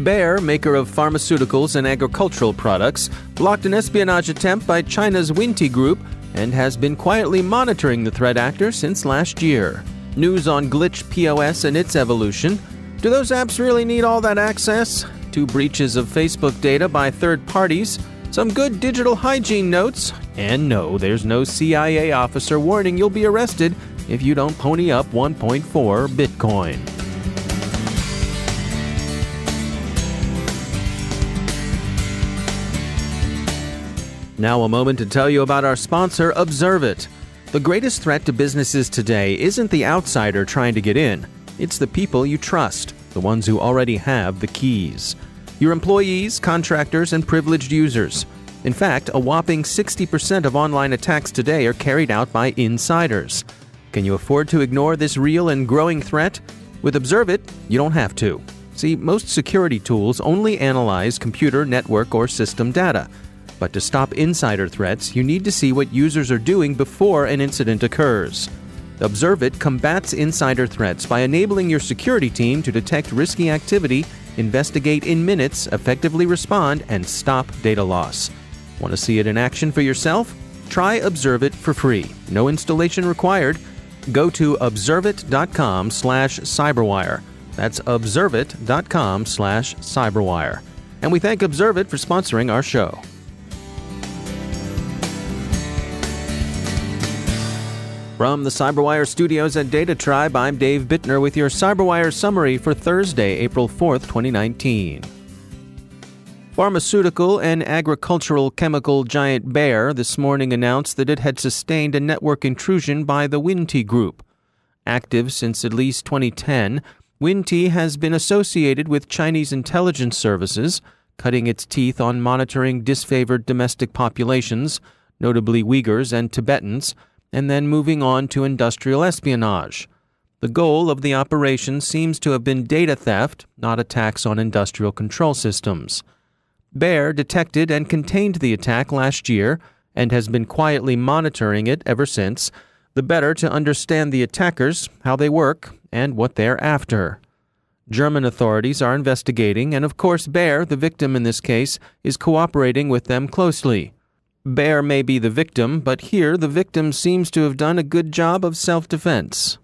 Bayer, maker of pharmaceuticals and agricultural products, blocked an espionage attempt by China's Winnti group and has been quietly monitoring the threat actor since last year. News on GlitchPOS and its evolution. Do those apps really need all that access? 2 breaches of Facebook data by third parties, some good digital hygiene notes, and no, there's no CIA officer warning you'll be arrested if you don't pony up 1.4 Bitcoin. Now a moment to tell you about our sponsor, Observit. The greatest threat to businesses today isn't the outsider trying to get in. It's the people you trust, the ones who already have the keys. Your employees, contractors, and privileged users. In fact, a whopping 60% of online attacks today are carried out by insiders. Can you afford to ignore this real and growing threat? With Observit, you don't have to. See, most security tools only analyze computer, network, or system data. But to stop insider threats, you need to see what users are doing before an incident occurs. Observit combats insider threats by enabling your security team to detect risky activity, investigate in minutes, effectively respond, and stop data loss. Want to see it in action for yourself? Try Observit for free. No installation required. Go to observit.com/cyberwire. That's observit.com/cyberwire. And we thank Observit for sponsoring our show. From the CyberWire studios at Data Tribe, I'm Dave Bittner with your CyberWire summary for Thursday, April 4th, 2019. Pharmaceutical and agricultural chemical giant Bayer this morning announced that it had sustained a network intrusion by the Winnti group. Active since at least 2010, Winnti has been associated with Chinese intelligence services, cutting its teeth on monitoring disfavored domestic populations, notably Uyghurs and Tibetans, and then moving on to industrial espionage. The goal of the operation seems to have been data theft, not attacks on industrial control systems. Bayer detected and contained the attack last year and has been quietly monitoring it ever since, the better to understand the attackers, how they work, and what they're after. German authorities are investigating, and of course Bayer, the victim in this case, is cooperating with them closely. Bayer may be the victim, but here the victim seems to have done a good job of self-defense.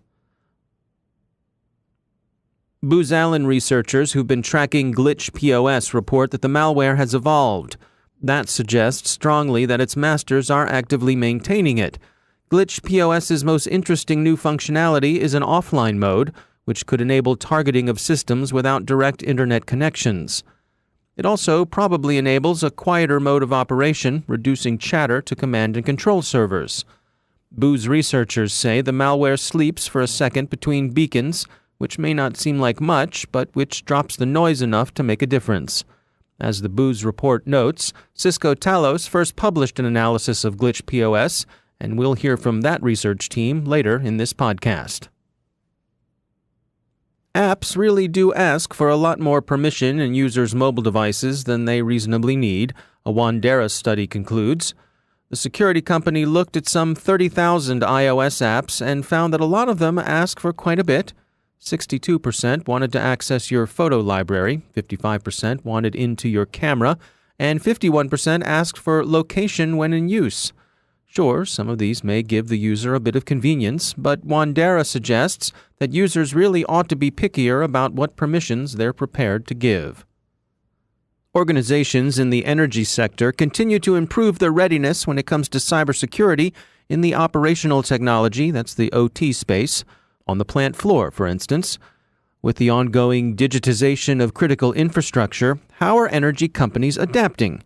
Booz Allen researchers who've been tracking GlitchPOS report that the malware has evolved. That suggests strongly that its masters are actively maintaining it. GlitchPOS's most interesting new functionality is an offline mode, which could enable targeting of systems without direct internet connections. It also probably enables a quieter mode of operation, reducing chatter to command and control servers. Booz researchers say the malware sleeps for a second between beacons, which may not seem like much, but which drops the noise enough to make a difference. As the Booz report notes, Cisco Talos first published an analysis of GlitchPOS, and we'll hear from that research team later in this podcast. Apps really do ask for a lot more permission in users' mobile devices than they reasonably need, a Wandera study concludes. The security company looked at some 30,000 iOS apps and found that a lot of them ask for quite a bit. 62% wanted to access your photo library, 55% wanted into your camera, and 51% asked for location when in use. Sure, some of these may give the user a bit of convenience, but Wandera suggests that users really ought to be pickier about what permissions they're prepared to give. Organizations in the energy sector continue to improve their readiness when it comes to cybersecurity in the operational technology, that's the OT space, on the plant floor, for instance. With the ongoing digitization of critical infrastructure, how are energy companies adapting?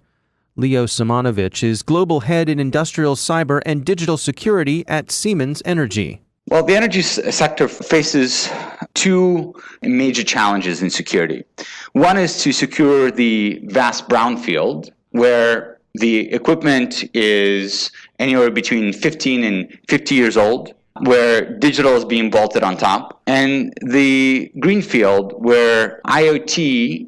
Leo Simonovich is Global Head in Industrial Cyber and Digital Security at Siemens Energy. Well, the energy sector faces 2 major challenges in security. One is to secure the vast brownfield, where the equipment is anywhere between 15 and 50 years old, where digital is being bolted on top, and the greenfield, where IoT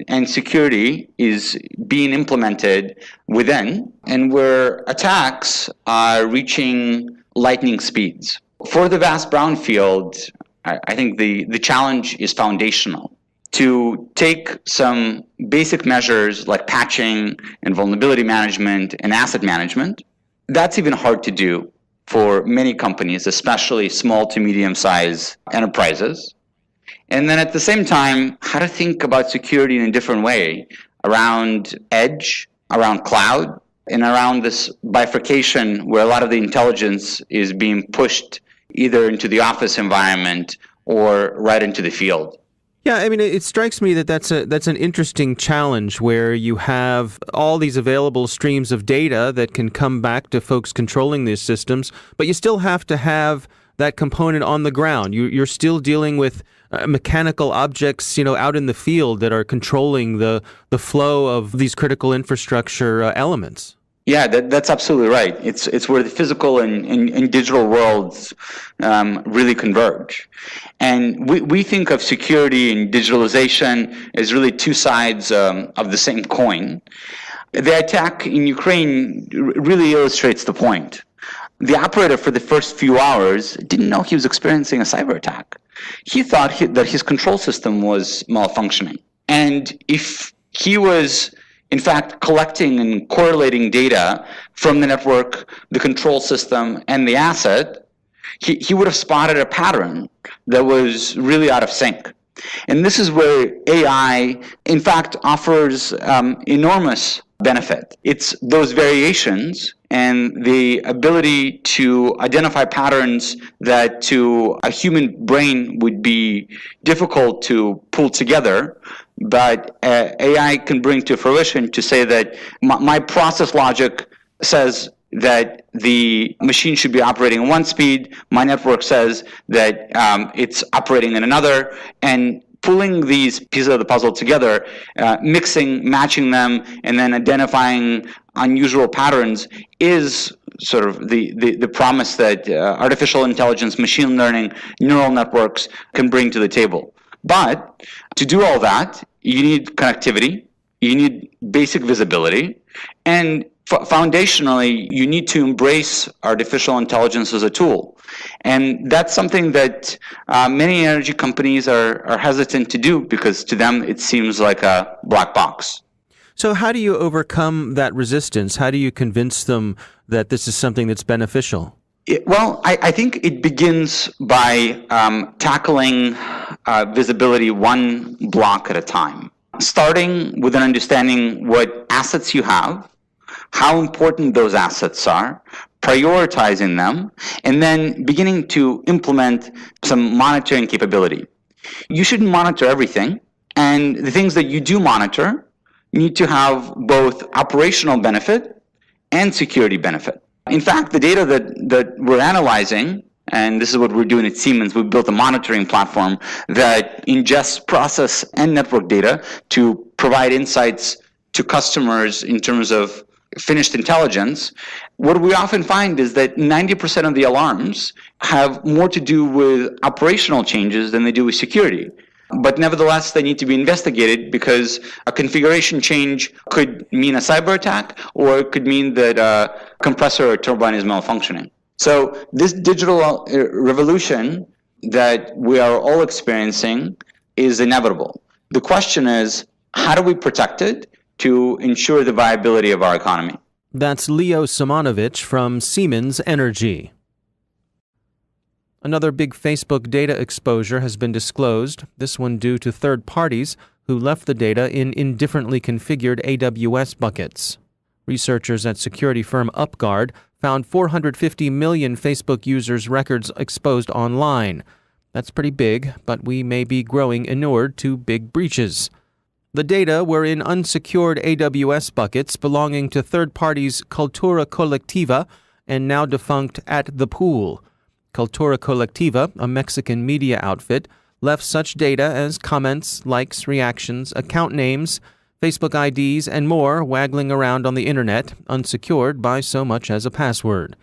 and security is being implemented within, and where attacks are reaching lightning speeds. For the vast brownfield, I think the challenge is foundational. to take some basic measures like patching and vulnerability management and asset management. That's even hard to do for many companies, especially small to medium-sized enterprises. And then at the same time, how to think about security in a different way around edge, around cloud, and around this bifurcation where a lot of the intelligence is being pushed either into the office environment or right into the field. Yeah, I mean, it strikes me that that's an interesting challenge where you have all these available streams of data that can come back to folks controlling these systems, but you still have to have that component on the ground. You're still dealing with mechanical objects, out in the field that are controlling the flow of these critical infrastructure elements. Yeah, that's absolutely right. It's where the physical and digital worlds really converge. And we think of security and digitalization as really two sides of the same coin. The attack in Ukraine really illustrates the point. The operator for the first few hours didn't know he was experiencing a cyber attack. He thought that his control system was malfunctioning. And if he was in fact collecting and correlating data from the network, the control system, and the asset, he would have spotted a pattern that was really out of sync. And this is where AI, in fact, offers enormous benefit. It's those variations and the ability to identify patterns that to a human brain would be difficult to pull together, but AI can bring to fruition to say that my process logic says that the machine should be operating at one speed, my network says that it's operating in another, and pulling these pieces of the puzzle together, mixing, matching them, and then identifying unusual patterns is sort of the promise that artificial intelligence, machine learning, neural networks can bring to the table. But to do all that, you need connectivity, you need basic visibility, and foundationally, you need to embrace artificial intelligence as a tool. And that's something that many energy companies are hesitant to do because to them it seems like a black box. So how do you overcome that resistance? How do you convince them that this is something that's beneficial? Well, I think it begins by tackling visibility one block at a time, starting with an understanding what assets you have, how important those assets are, prioritizing them, and then beginning to implement some monitoring capability. You shouldn't monitor everything, and the things that you do monitor need to have both operational benefit and security benefit. In fact, the data that we're analyzing, and this is what we're doing at Siemens, we built a monitoring platform that ingests process and network data to provide insights to customers in terms of finished intelligence. What we often find is that 90% of the alarms have more to do with operational changes than they do with security. But nevertheless, they need to be investigated because a configuration change could mean a cyber attack, or it could mean that a compressor or turbine is malfunctioning. So this digital revolution that we are all experiencing is inevitable. The question is, how do we protect it to ensure the viability of our economy? That's Leo Simonovich from Siemens Energy. Another big Facebook data exposure has been disclosed, this one due to third parties who left the data in indifferently configured AWS buckets. Researchers at security firm UpGuard found 450 million Facebook users' records exposed online. That's pretty big, but we may be growing inured to big breaches. The data were in unsecured AWS buckets belonging to third parties Cultura Colectiva and now defunct At The Pool. Cultura Colectiva, a Mexican media outfit, left such data as comments, likes, reactions, account names, Facebook IDs, and more waggling around on the internet, unsecured by so much as a password.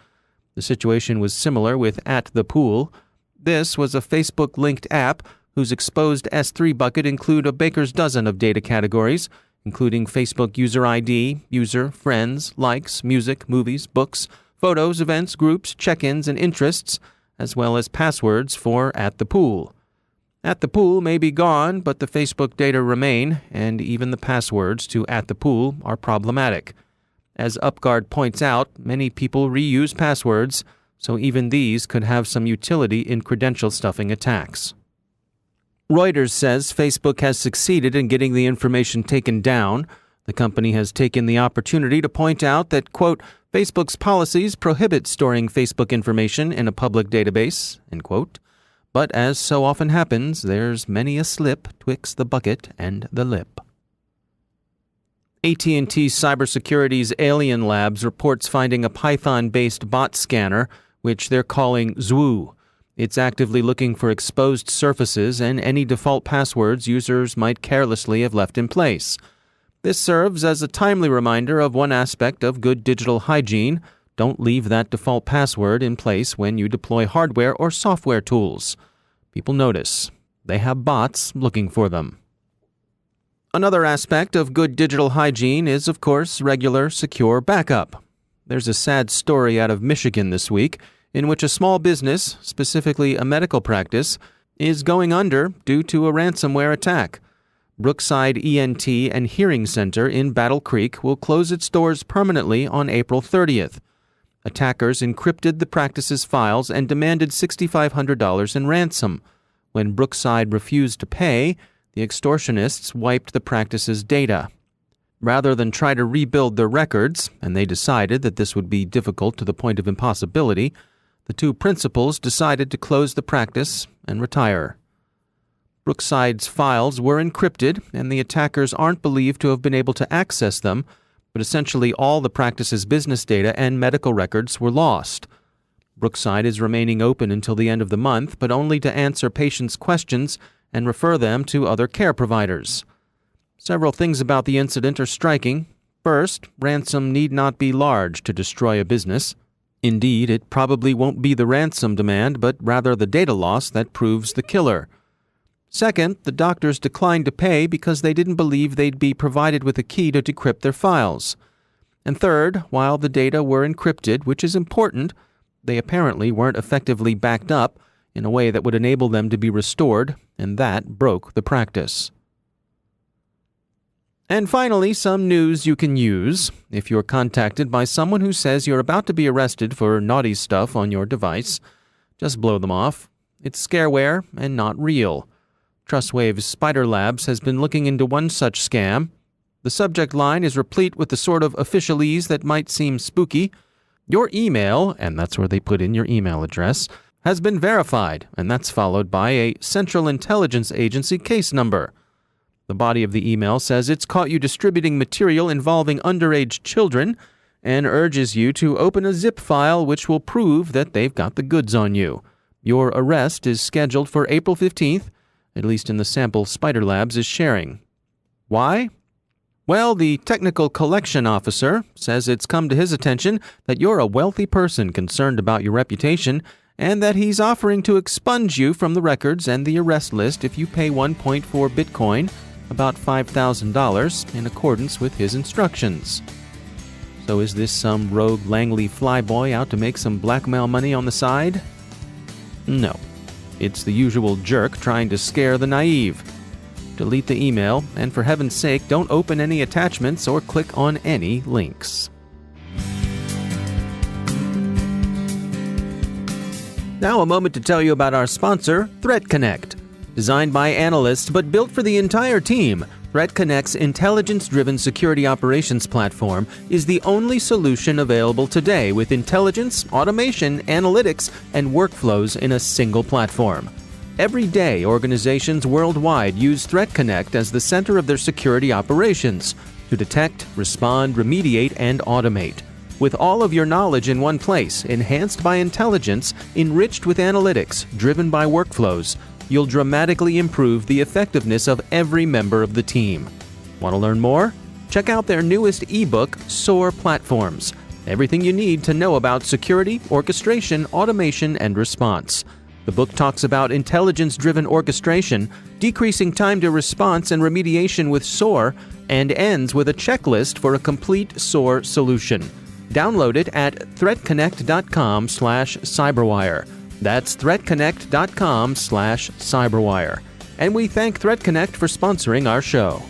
The situation was similar with At The Pool. This was a Facebook-linked app whose exposed S3 bucket include a baker's dozen of data categories, including Facebook user ID, user, friends, likes, music, movies, books, photos, events, groups, check-ins, and interests, as well as passwords for At The Pool. At the Pool may be gone, but the Facebook data remain, and even the passwords to At the Pool are problematic. As UpGuard points out, many people reuse passwords, so even these could have some utility in credential stuffing attacks. Reuters says Facebook has succeeded in getting the information taken down. The company has taken the opportunity to point out that, quote, Facebook's policies prohibit storing Facebook information in a public database, end quote. But as so often happens, there's many a slip twixt the bucket and the lip. AT&T Cybersecurity's Alien Labs reports finding a Python-based bot scanner, which they're calling Zwoo. It's actively looking for exposed surfaces and any default passwords users might carelessly have left in place. This serves as a timely reminder of one aspect of good digital hygiene. Don't leave that default password in place when you deploy hardware or software tools. People notice. They have bots looking for them. Another aspect of good digital hygiene is, of course, regular, secure backup. There's a sad story out of Michigan this week in which a small business, specifically a medical practice, is going under due to a ransomware attack. Brookside ENT and Hearing Center in Battle Creek will close its doors permanently on April 30th. Attackers encrypted the practice's files and demanded $6,500 in ransom. When Brookside refused to pay, the extortionists wiped the practice's data. Rather than try to rebuild their records, and they decided that this would be difficult to the point of impossibility, the two principals decided to close the practice and retire. Brookside's files were encrypted, and the attackers aren't believed to have been able to access them, but essentially all the practice's business data and medical records were lost. Brookside is remaining open until the end of the month, but only to answer patients' questions and refer them to other care providers. Several things about the incident are striking. First, ransom need not be large to destroy a business. Indeed, it probably won't be the ransom demand, but rather the data loss that proves the killer. Second, the doctors declined to pay because they didn't believe they'd be provided with a key to decrypt their files. And third, while the data were encrypted, which is important, they apparently weren't effectively backed up in a way that would enable them to be restored, and that broke the practice. And finally, some news you can use. If you're contacted by someone who says you're about to be arrested for naughty stuff on your device, just blow them off. It's scareware and not real. Trustwave's Spider Labs has been looking into one such scam. The subject line is replete with the sort of officialese that might seem spooky. Your email, and that's where they put in your email address, has been verified, and that's followed by a Central Intelligence Agency case number. The body of the email says it's caught you distributing material involving underage children and urges you to open a zip file which will prove that they've got the goods on you. Your arrest is scheduled for April 15th, at least in the sample Spider Labs is sharing. Why? Well, the technical collection officer says it's come to his attention that you're a wealthy person concerned about your reputation and that he's offering to expunge you from the records and the arrest list if you pay 1.4 Bitcoin, about $5,000, in accordance with his instructions. So is this some rogue Langley flyboy out to make some blackmail money on the side? No. It's the usual jerk trying to scare the naive. Delete the email, and for heaven's sake, don't open any attachments or click on any links. Now a moment to tell you about our sponsor, ThreatConnect. Designed by analysts but built for the entire team, ThreatConnect's intelligence-driven security operations platform is the only solution available today with intelligence, automation, analytics, and workflows in a single platform. Every day, organizations worldwide use ThreatConnect as the center of their security operations to detect, respond, remediate, and automate. With all of your knowledge in one place, enhanced by intelligence, enriched with analytics, driven by workflows, you'll dramatically improve the effectiveness of every member of the team. Want to learn more? Check out their newest ebook, SOAR Platforms. Everything you need to know about security, orchestration, automation, and response. The book talks about intelligence-driven orchestration, decreasing time to response and remediation with SOAR, and ends with a checklist for a complete SOAR solution. Download it at threatconnect.com/cyberwire. That's threatconnect.com/cyberwire. And we thank Threat Connect for sponsoring our show.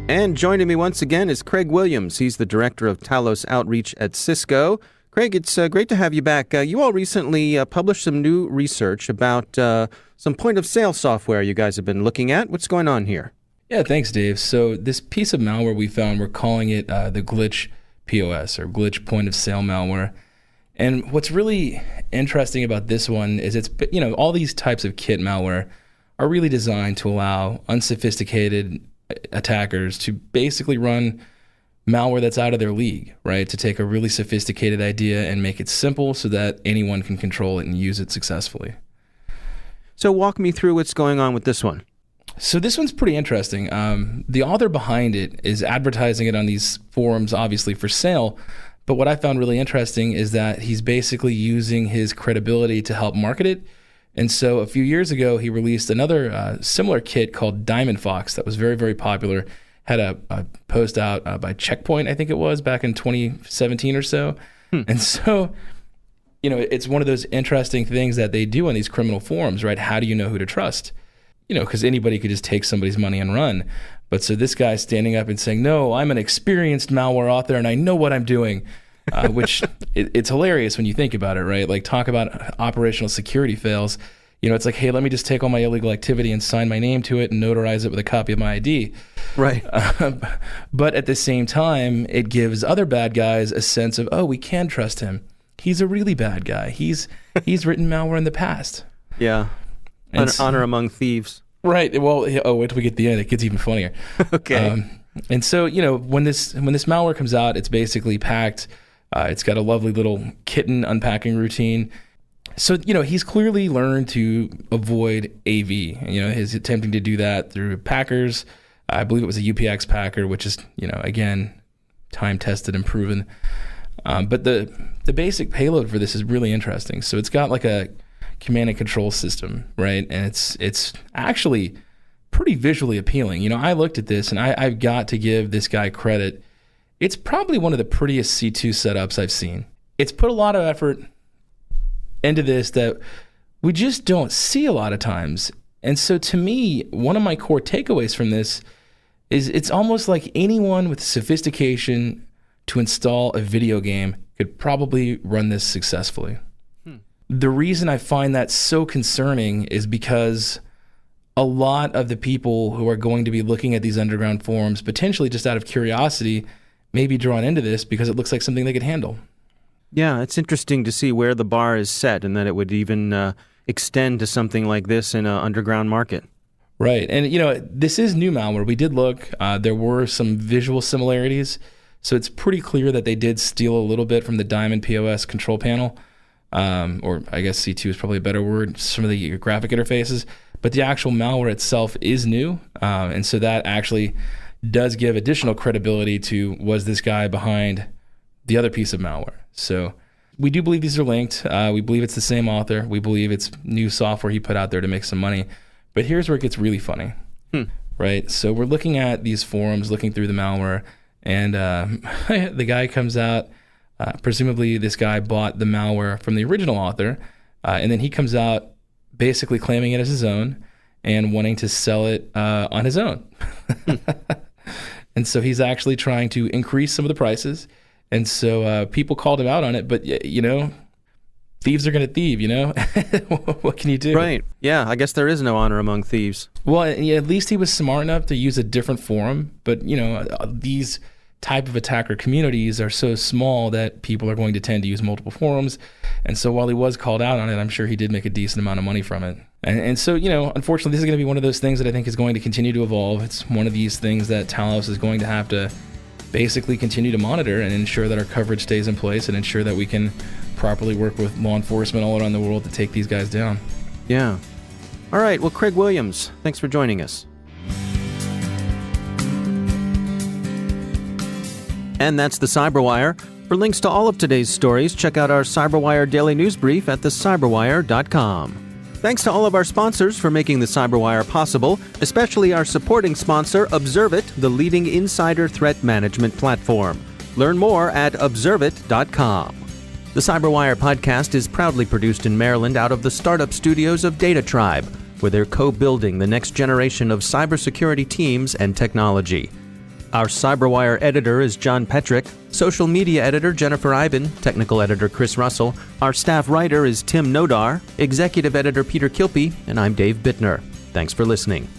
And joining me once again is Craig Williams. He's the Director of Talos Outreach at Cisco. Craig, it's great to have you back. You all recently published some new research about some point-of-sale software you guys have been looking at. What's going on here? Yeah, thanks, Dave. So this piece of malware we found, we're calling it the GlitchPOS, or Glitch Point-of-Sale Malware. And what's really interesting about this one is it's, all these types of kit malware are really designed to allow unsophisticated attackers to basically run malware that's out of their league, right? To take a really sophisticated idea and make it simple so that anyone can control it and use it successfully. So walk me through what's going on with this one. So this one's pretty interesting. The author behind it is advertising it on these forums, obviously for sale. But what I found really interesting is that he's basically using his credibility to help market it. And so a few years ago, he released another similar kit called Diamond Fox that was very, very popular. Had a post out by Checkpoint, I think it was, back in 2017 or so. And so, it's one of those interesting things that they do on these criminal forums, right? How do you know who to trust? Because anybody could just take somebody's money and run. But so this guy's standing up and saying, no, I'm an experienced malware author and I know what I'm doing. Which it's hilarious when you think about it, right? Like, talk about operational security fails. It's like, hey, let me just take all my illegal activity and sign my name to it and notarize it with a copy of my ID. Right. But at the same time, it gives other bad guys a sense of, oh, we can trust him. He's a really bad guy. He's written malware in the past. Yeah. Honor among thieves. Right. Well, wait till we get to the end. It gets even funnier. Okay. And so, when this malware comes out, it's basically packed. It's got a lovely little kitten unpacking routine. So, he's clearly learned to avoid AV. He's attempting to do that through packers. I believe it was a UPX packer, which is, again, time-tested and proven. But the basic payload for this is really interesting. So it's got like a command and control system, right? And it's actually pretty visually appealing. I looked at this, and I've got to give this guy credit. It's probably one of the prettiest C2 setups I've seen. It's put a lot of effort into this that we just don't see a lot of times. And so to me, one of my core takeaways from this is it's almost like anyone with sophistication to install a video game could probably run this successfully. The reason I find that so concerning is because a lot of the people who are going to be looking at these underground forums, potentially just out of curiosity, may be drawn into this because it looks like something they could handle. Yeah, it's interesting to see where the bar is set and that it would even extend to something like this in an underground market. Right. And, this is new malware. We did look. There were some visual similarities. So it's pretty clear that they did steal a little bit from the Diamond POS control panel. Or I guess C2 is probably a better word, some of the graphic interfaces. But the actual malware itself is new. And so that actually does give additional credibility to, was this guy behind the other piece of malware? So we do believe these are linked. We believe it's the same author. We believe it's new software he put out there to make some money. But here's where it gets really funny, right? So we're looking at these forums, looking through the malware, and the guy comes out. Presumably this guy bought the malware from the original author, and then he comes out basically claiming it as his own and wanting to sell it on his own. And so he's actually trying to increase some of the prices. And so people called him out on it, but thieves are going to thieve, What can you do? Right. Yeah, I guess there is no honor among thieves. Well, at least he was smart enough to use a different forum. But, these type of attacker communities are so small that people are going to tend to use multiple forums. And so while he was called out on it, I'm sure he did make a decent amount of money from it. And so, unfortunately, this is going to be one of those things that I think is going to continue to evolve. It's one of these things that Talos is going to have to basically continue to monitor and ensure that our coverage stays in place and ensure that we can properly work with law enforcement all around the world to take these guys down. Yeah. All right. Well, Craig Williams, thanks for joining us. And that's the CyberWire. For links to all of today's stories, check out our CyberWire Daily News Brief at thecyberwire.com. Thanks to all of our sponsors for making the CyberWire possible, especially our supporting sponsor, Observit, the leading insider threat management platform. Learn more at observeit.com. The CyberWire podcast is proudly produced in Maryland out of the startup studios of Data Tribe, where they're co-building the next generation of cybersecurity teams and technology. Our CyberWire editor is John Petrick, social media editor Jennifer Iben, technical editor Chris Russell. Our staff writer is Tim Nodar, executive editor Peter Kilpie, and I'm Dave Bittner. Thanks for listening.